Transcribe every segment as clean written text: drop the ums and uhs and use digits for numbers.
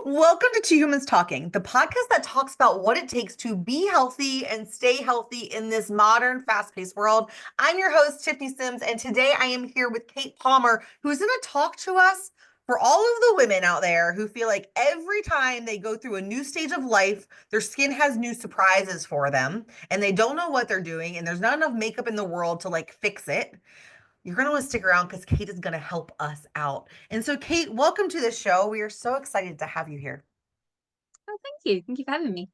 Welcome to Two Humans Talking, the podcast that talks about what it takes to be healthy and stay healthy in this modern, fast-paced world. I'm your host, Tiffany Simms, and today I am here with Kate Palmer, who's going to talk to us for all of the women out there who feel like every time they go through a new stage of life, their skin has new surprises for them, and they don't know what they're doing, and there's not enough makeup in the world to fix it. You're going to want to stick around because Kate is going to help us out. And so, Kate, welcome to the show. We are so excited to have you here. Oh, thank you. Thank you for having me.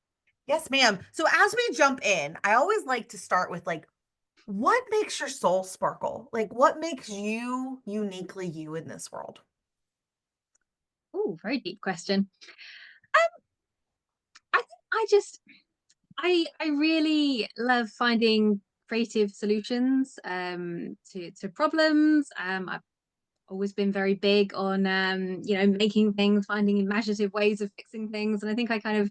Yes, ma'am. So, as we jump in, I always like to start with what makes your soul sparkle? Like, what makes you uniquely you in this world? Oh, very deep question. Um, I think I really love finding creative solutions to problems. I've always been very big on making things, finding imaginative ways of fixing things, and I think I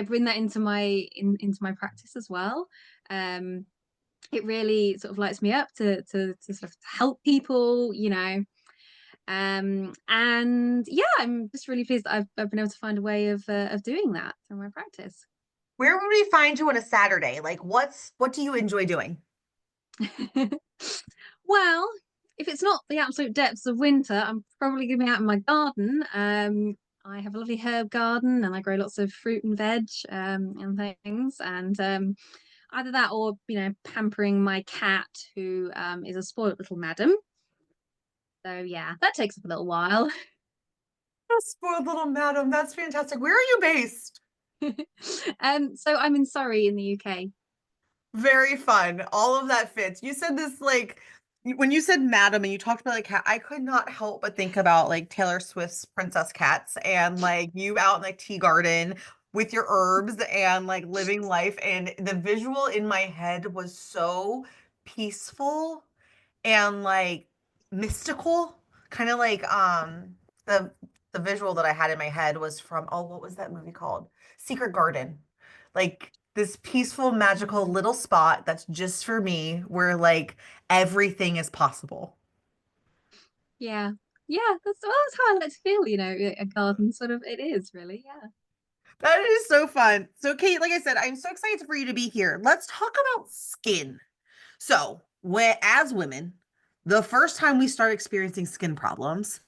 bring that into into my practice as well. Um, it really sort of lights me up to sort of help people. And yeah, I'm just really pleased that I've been able to find a way of doing that through my practice. Where would we find you on a Saturday? What do you enjoy doing? Well, if it's not the absolute depths of winter, I'm probably going to be out in my garden. I have a lovely herb garden and I grow lots of fruit and veg and things. And either that or, pampering my cat, who is a spoiled little madam. So yeah, that takes up a little while. Oh, spoiled little madam. That's fantastic. Where are you based? So I'm in Surrey in the UK. Very fun. All of that fits. You said this when you said madam and you talked about cat, I could not help but think about Taylor Swift's Princess Cats and you out in tea garden with your herbs and living life. And the visual in my head was so peaceful and mystical. Kind of the visual that I had in my head was from, oh, what was that movie called? Secret Garden. This peaceful, magical little spot that's just for me where everything is possible. Yeah. Yeah, that's how I like to feel, a garden sort of it is really, yeah. That is so fun. So, Kate, like I said, I'm so excited for you to be here. Let's talk about skin. So, as women, the first time we start experiencing skin problems,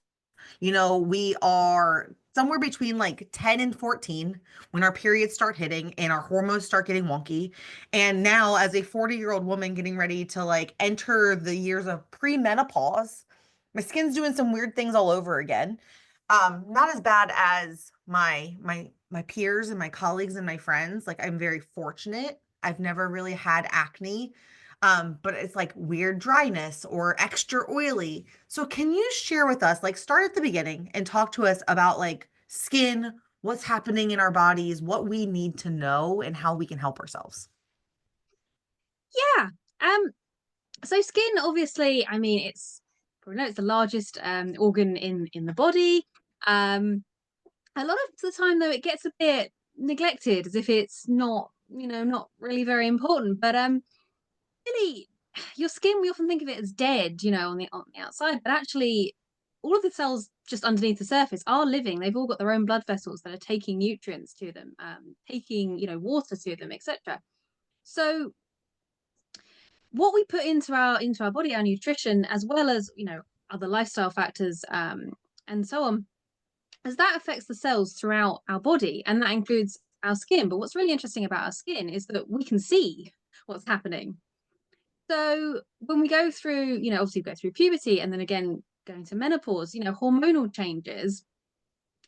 we are somewhere between 10 and 14 when our periods start hitting and our hormones start getting wonky. And now, as a 40-year-old woman getting ready to enter the years of premenopause, my skin's doing some weird things all over again. Not as bad as my peers and my colleagues and my friends. I'm very fortunate. I've never really had acne. But it's weird dryness or extra oily. So can you share with us, start at the beginning and talk to us about skin, what's happening in our bodies, what we need to know, and how we can help ourselves? Yeah. Um so skin, obviously, I mean, it's probably know it's the largest organ in the body. Um a lot of the time though it gets a bit neglected as if it's not really very important. But really, your skin, we often think of it as dead, on the outside, but actually all of the cells just underneath the surface are living. They've all got their own blood vessels that are taking nutrients to them, taking, water to them, etc. So what we put into our body, our nutrition, as well as, other lifestyle factors, and so on, as that affects the cells throughout our body, and that includes our skin. But what's really interesting about our skin is that we can see what's happening. So when we go through, obviously we go through puberty and then again going to menopause, hormonal changes,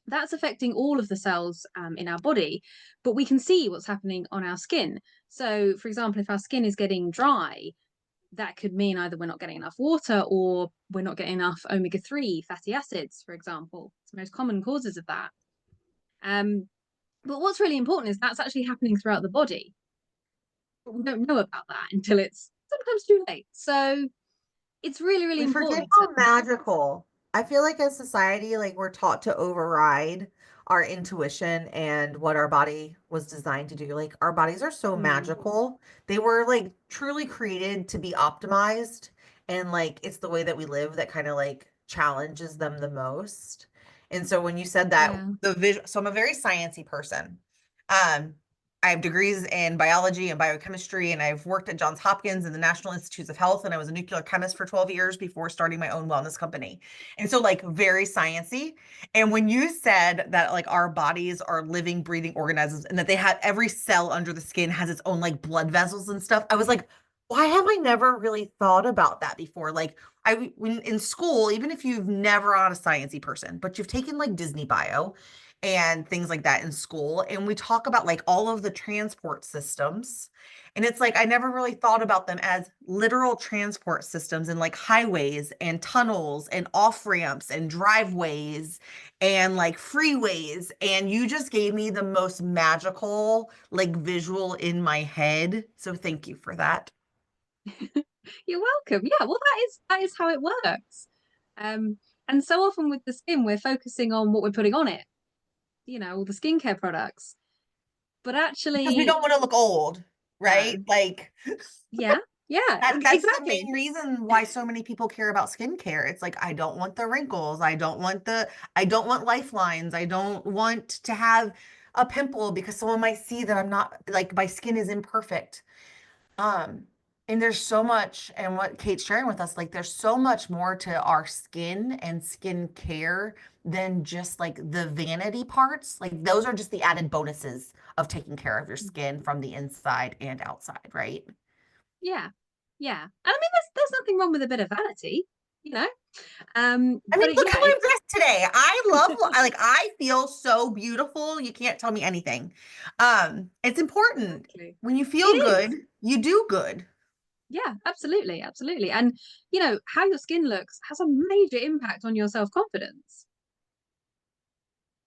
that's affecting all of the cells in our body, but we can see what's happening on our skin. So, for example, if our skin is getting dry, that could mean either we're not getting enough water or we're not getting enough omega-3 fatty acids, for example. It's the most common causes of that. Um, but what's really important is that's actually happening throughout the body. But we don't know about that until it's sometimes too late. So it's really, really We forget important to. how magical. I feel like as society, we're taught to override our intuition and what our body was designed to do. Our bodies are so Mm, magical. They were truly created to be optimized. And it's the way that we live that kind of challenges them the most. And so when you said that, Yeah. the visual, so I'm a very sciencey person. Um, I have degrees in biology and biochemistry, and I've worked at Johns Hopkins and the National Institutes of Health, and I was a nuclear chemist for 12 years before starting my own wellness company. And so like very sciencey. And when you said that like our bodies are living, breathing organisms and that they have every cell under the skin has its own like blood vessels and stuff, I was like, why have I never really thought about that before? Like when in school, even if you've never on a sciencey person, but you've taken like Disney bio and things like that in school, and we talk about like all of the transport systems. And it's like I never really thought about them as literal transport systems and like highways and tunnels and off ramps and driveways and like freeways. And you just gave me the most magical like visual in my head. So thank you for that. You're welcome. Yeah, well, that is how it works. Um, and so often with the skin, we're focusing on what we're putting on it, all the skincare products. But Because we actually, don't want to look old, right? no. Like Yeah, yeah, that's the exactly. main reason why so many people care about skincare. It's like I don't want the wrinkles. I don't want lifelines. I don't want to have a pimple because someone might see that I'm not like my skin is imperfect. Um, and there's so much, and what Kate's sharing with us, like there's so much more to our skin and skin care than just like the vanity parts. Like those are just the added bonuses of taking care of your skin from the inside and outside, right? Yeah, yeah. And I mean, there's nothing wrong with a bit of vanity, you know. I mean, But look yeah, how I'm dressed today. Like I feel so beautiful. You can't tell me anything. It's important. exactly. When you It feel good, is. you do good. Yeah, absolutely, absolutely. And how your skin looks has a major impact on your self-confidence.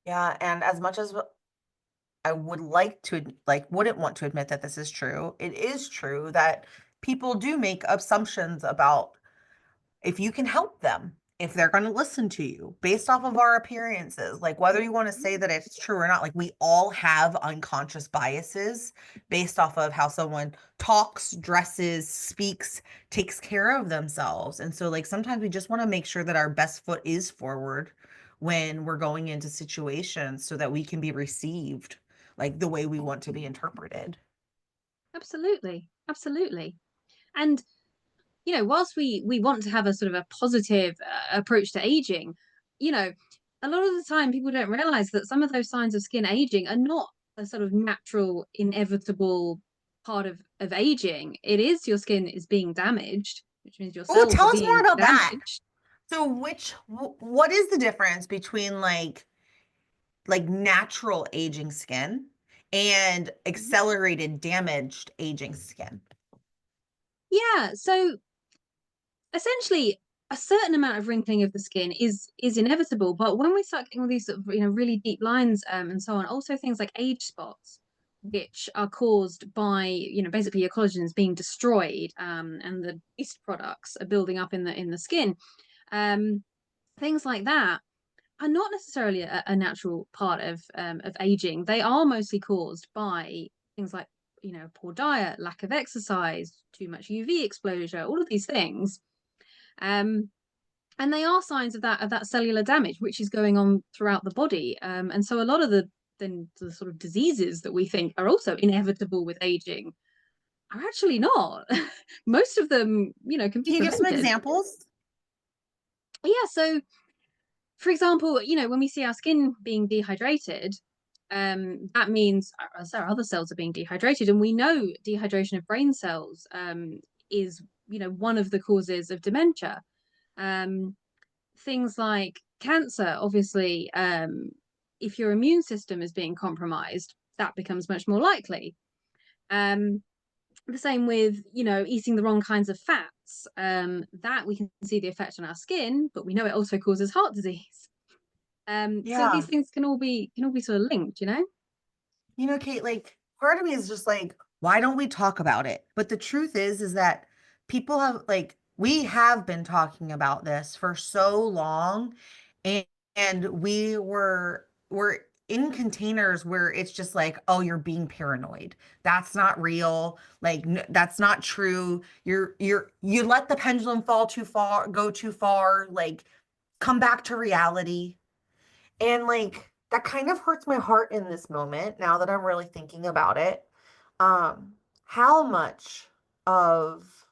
Yeah, and as much as I would like to like wouldn't want to admit that this is true, it is true that people do make assumptions about if you can help them, if they're going to listen to you based off of our appearances, like whether you want to say that it's true or not, like we all have unconscious biases based off of how someone talks, dresses, speaks, takes care of themselves. And so, like, sometimes we just want to make sure that our best foot is forward when we're going into situations so that we can be received like the way we want to be interpreted. Absolutely, absolutely. And whilst we want to have a sort of a positive approach to aging, you know, a lot of the time people don't realize that some of those signs of skin aging are not a sort of natural, inevitable part of aging. It is your skin is being damaged, which means your Oh, cells are tell us more being about that. damaged. So what is the difference between like natural aging skin and Mhm. accelerated damaged aging skin? Yeah, so essentially a certain amount of wrinkling of the skin is inevitable, but when we start getting all these sort of really deep lines and so on, also things like age spots, which are caused by basically your collagen is being destroyed, and the waste products are building up in the skin, um, things like that are not necessarily a natural part of aging. They are mostly caused by things like poor diet, lack of exercise, too much UV exposure, all of these things, um, and they are signs of that cellular damage which is going on throughout the body. And so a lot of the sort of diseases that we think are also inevitable with aging are actually not. Most of them, can be Can you give some prevented. examples? Yeah, so for example, when we see our skin being dehydrated, that means our other cells are being dehydrated, and we know dehydration of brain cells is one of the causes of dementia. Um, Things like cancer, obviously, if your immune system is being compromised, that becomes much more likely. Um, the same with, eating the wrong kinds of fats. That we can see the effect on our skin, but we know it also causes heart disease. So these Yeah. things can all be sort of linked, you know? You know, Kate, like part of me is just like, why don't we talk about it? But the truth is that people have like we have been talking about this for so long, and we're in containers where it's just like, oh, you're being paranoid. That's not real. Like that's not true. You let the pendulum fall too far, go too far, like come back to reality. And like that kind of hurts my heart in this moment now that I'm really thinking about it. How much of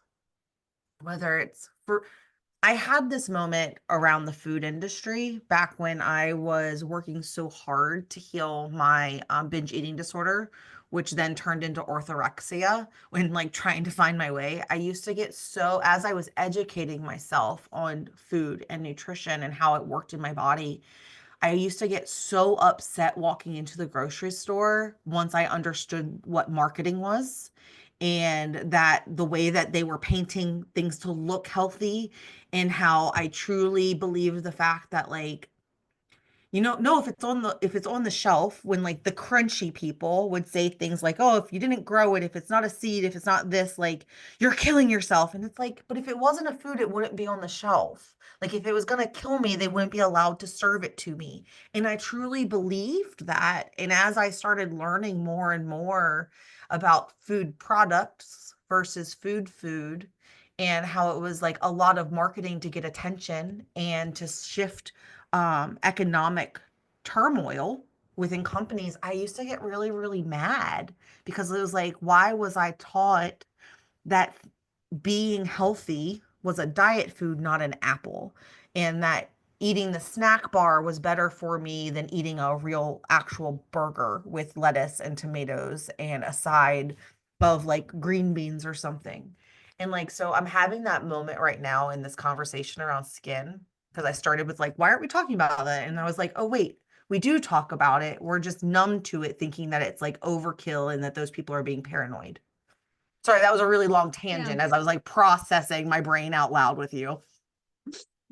whether it's for I had this moment around the food industry back when I was working so hard to heal my binge eating disorder, which then turned into orthorexia when like trying to find my way. I used to get so, as I was educating myself on food and nutrition and how it worked in my body, I used to get so upset walking into the grocery store once I understood what marketing was and that the way that they were painting things to look healthy and how I truly believed the fact that like no, if it's on the shelf, when like the crunchy people would say things like, "Oh, if you didn't grow it, if it's not a seed, if it's not this, like you're killing yourself." And it's like, but if it wasn't a food, it wouldn't be on the shelf. Like if it was gonna kill me, they wouldn't be allowed to serve it to me. And I truly believed that. And as I started learning more and more about food products versus food, and how it was like a lot of marketing to get attention and to shift economic turmoil within companies, I used to get really, really mad because it was like, why was I taught that being healthy was a diet food, not an apple, and that eating the snack bar was better for me than eating a real actual burger with lettuce and tomatoes and a side of like green beans or something. And like, so I'm having that moment right now in this conversation around skin because I started with like, why aren't we talking about that? And I was like, oh, wait, we do talk about it. We're just numb to it, thinking that it's like overkill and that those people are being paranoid. Sorry, that was a really long Yeah. tangent as I was like processing my brain out loud with you.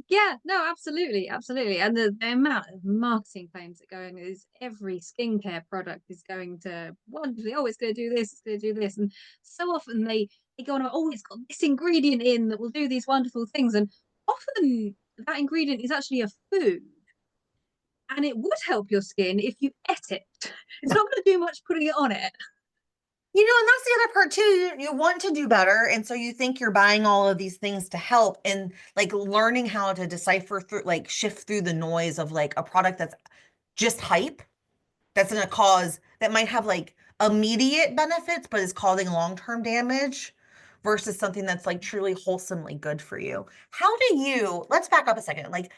Yeah, no, absolutely, absolutely. And the amount of marketing claims that go in is every skincare product is going to wonderfully, oh, it's going to do this, it's going to do this. And so often they go on, oh, it's got this ingredient in that will do these wonderful things. And often that ingredient is actually a food and it would help your skin if you ate it. It's not going to do much putting it on it. And that's the other part too. You want to do better. And so you think you're buying all of these things to help and like learning how to decipher through, like shift through the noise of like a product that's just hype, that's going to cause, that might have like immediate benefits, but is causing long-term damage versus something that's like truly wholesomely good for you. How do you, let's back up a second. Like,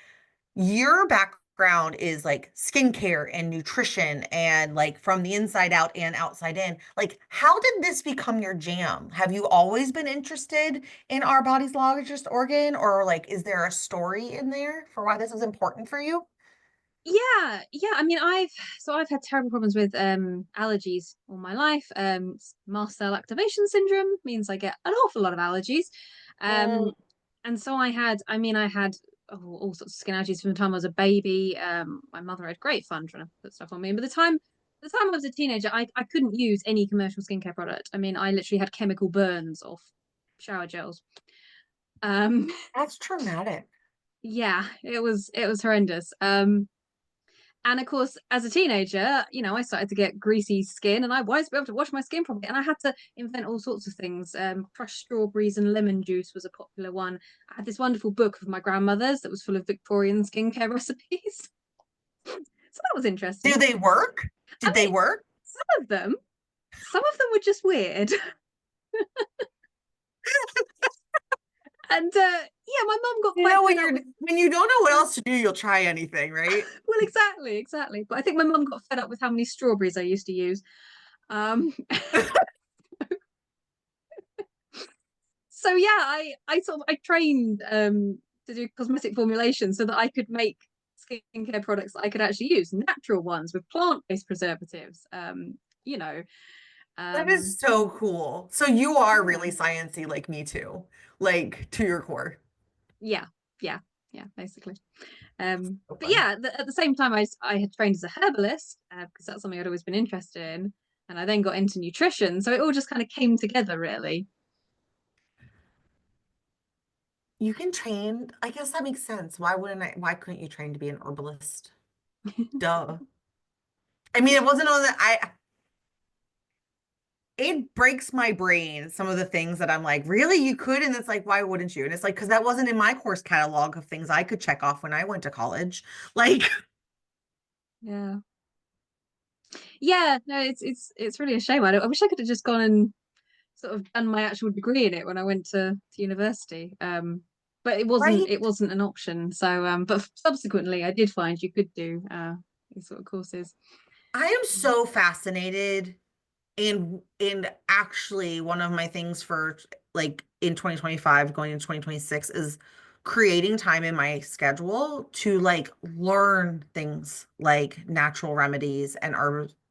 your background is like skincare and nutrition and like from the inside out and outside in. Like, how did this become your jam? Have you always been interested in our body's largest organ, or like, is there a story in there for why this is important for you? Yeah, yeah. I mean, I've had terrible problems with allergies all my life. Mast cell activation syndrome means I get an awful lot of allergies. Mm, Um, and so I had all sorts of skin allergies from the time I was a baby. My mother had great fun trying to put stuff on me. And by the time I was a teenager, I couldn't use any commercial skincare product. I mean, I literally had chemical burns off shower gels. Um, that's traumatic. yeah, it was horrendous. And of course, as a teenager, I started to get greasy skin and I wanted to be able to wash my skin properly. And I had to invent all sorts of things. Crushed strawberries and lemon juice was a popular one. I had this wonderful book of my grandmother's that was full of Victorian skincare recipes. So that was Do interesting. they work? I Did they mean, work? some of them, some of them were just weird. And yeah, my mum got quite When fed up with when you don't know what else to do, you'll try anything, right? well, exactly, exactly. But I think my mum got fed up with how many strawberries I used to use. Um, so yeah, I trained to do cosmetic formulation so that I could make skincare products that I could actually use, natural ones with plant-based preservatives. You know, That um, is so cool. So you are yeah, really sciencey like me too, like to your core. yeah, yeah, yeah, basically. So But fun. yeah, at the same time, I had trained as a herbalist because that's something I'd always been interested in, and I then got into nutrition, so it all just kind of came together, really. You can train. I guess that makes sense. Why couldn't you train to be an herbalist? Duh. I mean, it wasn't on the it breaks my brain some of the things that I'm like, really, you could? And it's like, why wouldn't you? And it's like, because that wasn't in my course catalog of things I could check off when I went to college. Like, Yeah. Yeah, no, it's really a shame. I wish I could have just gone and sort of done my actual degree in it when I went to university. But Right? it wasn't an option. So but subsequently I did find you could do these sort of courses. I am so fascinated. And actually one of my things for like in 2025 going into 2026 is creating time in my schedule to like learn things like natural remedies and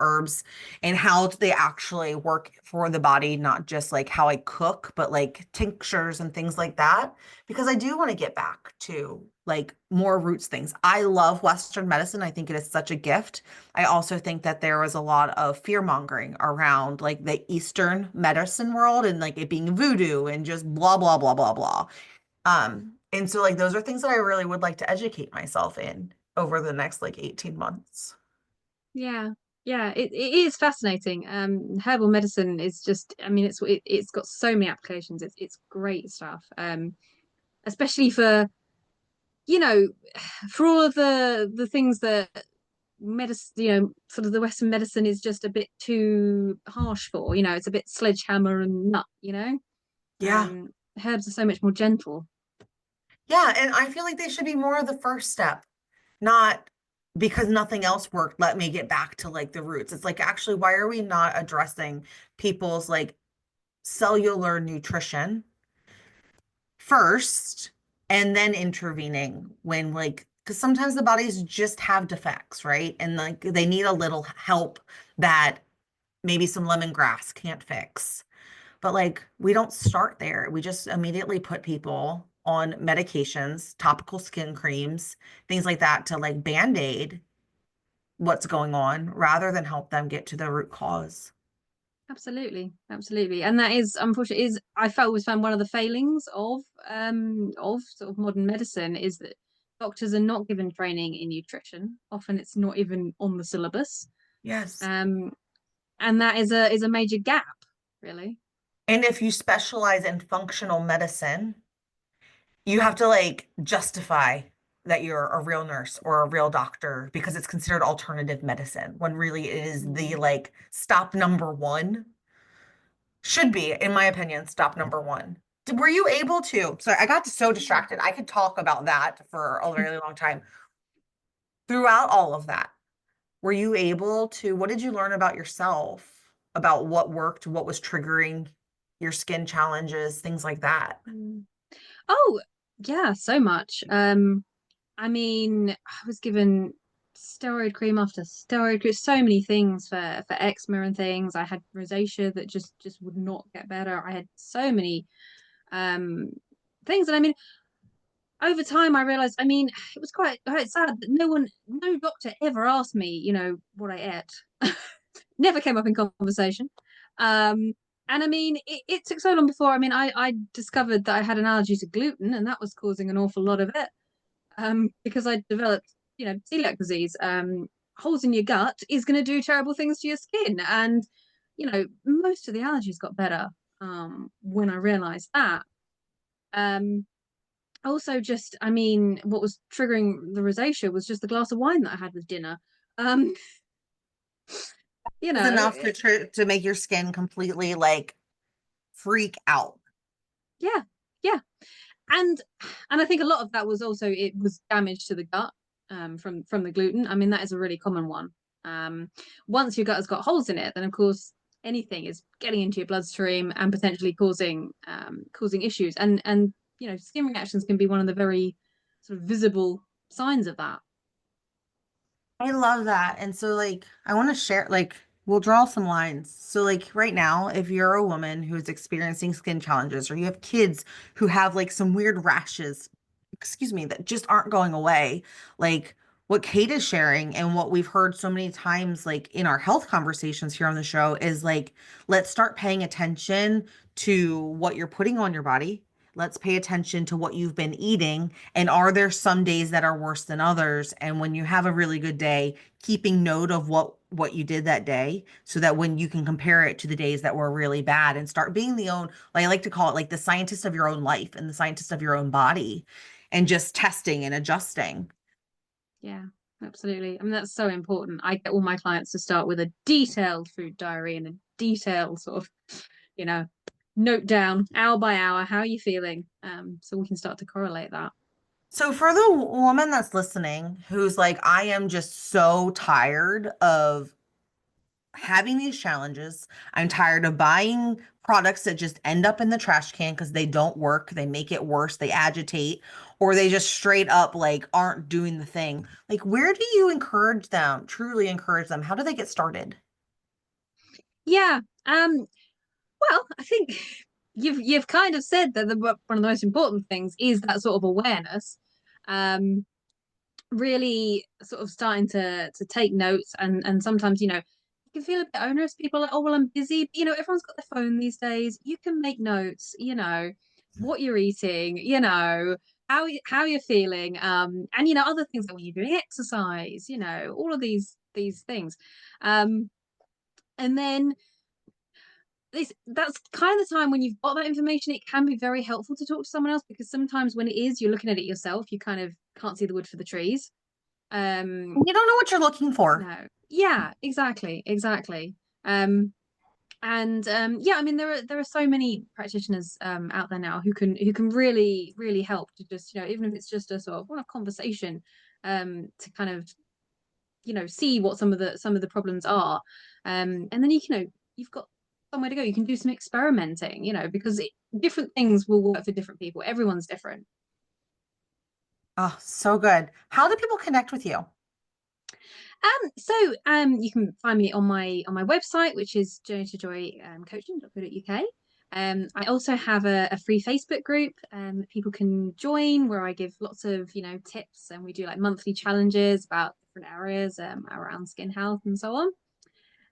herbs and how they actually work for the body, not just like how I cook, but like tinctures and things like that. Because I do want to get back to like more roots things. I love Western medicine. I think it is such a gift. I also think that there was a lot of fear mongering around like the Eastern medicine world and like it being voodoo and just blah, blah, blah, blah, blah. And so like those are things that I really would like to educate myself in over the next like 18 months. Yeah. Yeah, it is fascinating. Herbal medicine is just, I mean, it's got so many applications. It's great stuff. Especially for, you know, for all of the things that medicine, sort of the Western medicine is just a bit too harsh for, it's a bit sledgehammer and nut. Yeah. Herbs are so much more gentle. Yeah. And I feel like they should be more of the first step, not because nothing else worked. Let me get back to like the roots. It's like, actually, why are we not addressing people's like cellular nutrition first and then intervening when like because sometimes the bodies just have defects, right? And like they need a little help that maybe some lemongrass can't fix. But like we don't start there. We just immediately put people on medications, topical skin creams, things like that to like band-aid what's going on rather than help them get to the root cause. Absolutely, absolutely, and that is unfortunately is I felt was found one of the failings of sort of modern medicine is that doctors are not given training in nutrition. Often it's not even on the syllabus, Yes. um, and that is a major gap, really. And if you specialize in functional medicine, you have to like justify that you're a real nurse or a real doctor because it's considered alternative medicine when really it is the Mm. like stop number one. Should be, in my opinion, stop number one. Were you able to? Sorry, I got so distracted. I could talk about that for a really long time. Throughout all of that, were you able to, what did you learn about yourself, about what worked, what was triggering your skin challenges, things like that? Mm. Oh, yeah, so much. I mean, I was given steroid cream after steroid cream, so many things for eczema and things. I had rosacea that just would not get better. I had so many um things, and I mean, over time, I realized. I mean, it was quite sad that no doctor ever asked me, what I ate. Never came up in conversation. Um, and I mean, it took so long before. I mean, I discovered that I had an allergy to gluten, and that was causing an awful lot of it because I developed, celiac disease. Holes in your gut is going to do terrible things to your skin, and most of the allergies got better when I realized that. Um, Also, just I mean, what was triggering the rosacea was just the glass of wine that I had with dinner. Um, you Was know, enough to make your skin completely like freak out. yeah, yeah, and I think a lot of that was also it was damage to the gut from the gluten. I mean, that is a really common one. Once your gut has got holes in it, then of course anything is getting into your bloodstream and potentially causing issues. And skin reactions can be one of the very sort of visible signs of that. I love that. And so like I want to share like we'll draw some lines. So like right now, if you're a woman who is experiencing skin challenges or you have kids who have like some weird rashes, excuse me, that just aren't going away, like what Kate is sharing and what we've heard so many times like in our health conversations here on the show is like let's start paying attention to what you're putting on your body. Let's pay attention to what you've been eating. And are there some days that are worse than others? And when you have a really good day, keeping note of what you did that day so that when you can compare it to the days that were really bad and start being the own, like I like to call it like the scientist of your own life and the scientist of your own body and just testing and adjusting. Yeah. Absolutely. I mean, that's so important. I get all my clients to start with a detailed food diary and a detailed sort of, you know, note down hour by hour, how are you feeling? So we can start to correlate that. So for the woman that's listening who's like, I am just so tired of having these challenges. I'm tired of buying products that just end up in the trash can because they don't work, they make it worse, they agitate, or they just straight up like aren't doing the thing. Like, where do you encourage them, truly encourage them? How do they get started? Yeah. Well, I think you've kind of said that one of the most important things is that sort of awareness. Um, really sort of starting to take notes, and sometimes, you can feel a bit onerous. People are like, oh well, I'm busy. But, everyone's got their phone these days. You can make notes, what you're eating, how you're feeling, and other things like when you're doing exercise, all of these things. Um, and then that's kind of the time when you've got that information, it can be very helpful to talk to someone else, because sometimes when it is you're looking at it yourself, you kind of can't see the wood for the trees. um You don't know what you're looking for. no, yeah, exactly. um yeah, I mean, there are so many practitioners out there now who can really help to just, even if it's just a sort of one conversation, to kind of, see what some of the problems are. And then you've got somewhere to go. You can do some experimenting, because different things will work for different people. Everyone's different. Oh, so good. How do people connect with you? You can find me on my website, which is journeytojoy coaching.co.uk. I also have a free Facebook group that people can join, where I give lots of, tips, and we do like monthly challenges about different areas around skin health and so on.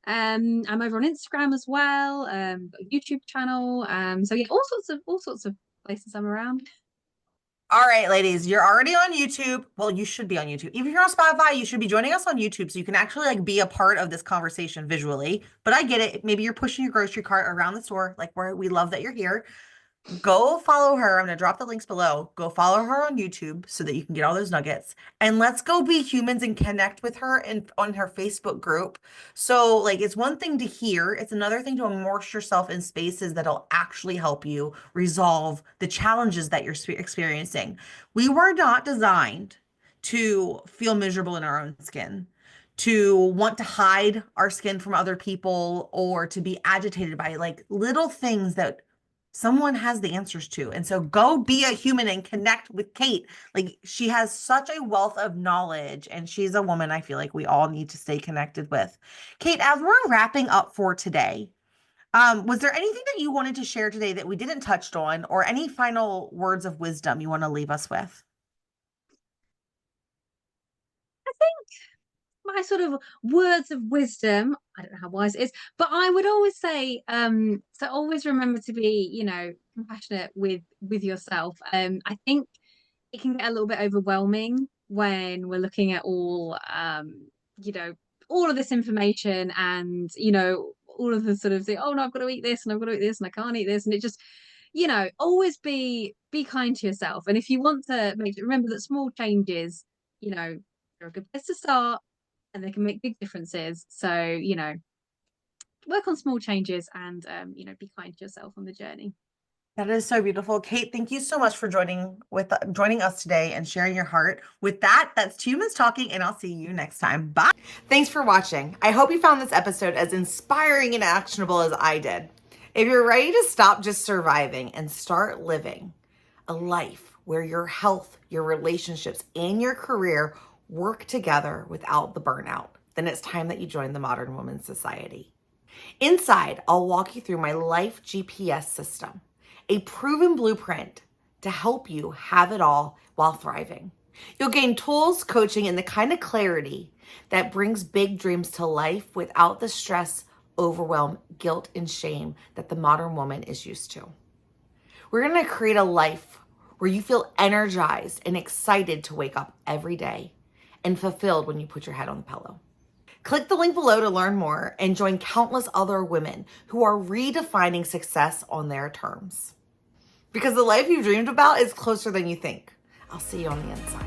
I'm over on Instagram as well, got a YouTube channel. So yeah, all sorts of places I'm around. All right, ladies, you're already on YouTube. Well, you should be on YouTube. Even if you're on Spotify, you should be joining us on YouTube so you can actually like be a part of this conversation visually. But I get it. Maybe you're pushing your grocery cart around the store. Like we love that you're here. Go follow her. I'm going to drop the links below. Go follow her on YouTube so that you can get all those nuggets. And let's go be humans and connect with her and on her Facebook group. So, like, it's one thing to hear, it's another thing to immerse yourself in spaces that'll actually help you resolve the challenges that you're experiencing. We were not designed to feel miserable in our own skin, to want to hide our skin from other people, or to be agitated by like little things that someone has the answers to. And so go be a human and connect with Kate. Like, she has such a wealth of knowledge, and she's a woman I feel like we all need to stay connected with. Kate, as we're wrapping up for today, was there anything that you wanted to share today that we didn't touch on, or any final words of wisdom you want to leave us with? I think my sort of words of wisdom, I don't know how wise it is, but I would always say, to always remember to be, compassionate with yourself. I think it can get a little bit overwhelming when we're looking at you know, all of this information, and, all of the sort of thing, oh no, I've got to eat this and I've got to eat this and I can't eat this. And it just, always be kind to yourself. And if you want to remember that small changes, are a good place to start, and they can make big differences. So, work on small changes, and, be kind to yourself on the journey. That is so beautiful. Kate, thank you so much for joining us today and sharing your heart. With that, that's Humans Talking, and I'll see you next time. Bye. Thanks for watching. I hope you found this episode as inspiring and actionable as I did. If you're ready to stop just surviving and start living a life where your health, your relationships, and your career work together without the burnout, then it's time that you join the Modern Women's Society. Inside, I'll walk you through my life GPS system, a proven blueprint to help you have it all while thriving. You'll gain tools, coaching, and the kind of clarity that brings big dreams to life without the stress, overwhelm, guilt, and shame that the modern woman is used to. We're going to create a life where you feel energized and excited to wake up every day and fulfilled when you put your head on the pillow. Click the link below to learn more and join countless other women who are redefining success on their terms. Because the life you've dreamed about is closer than you think. I'll see you on the inside.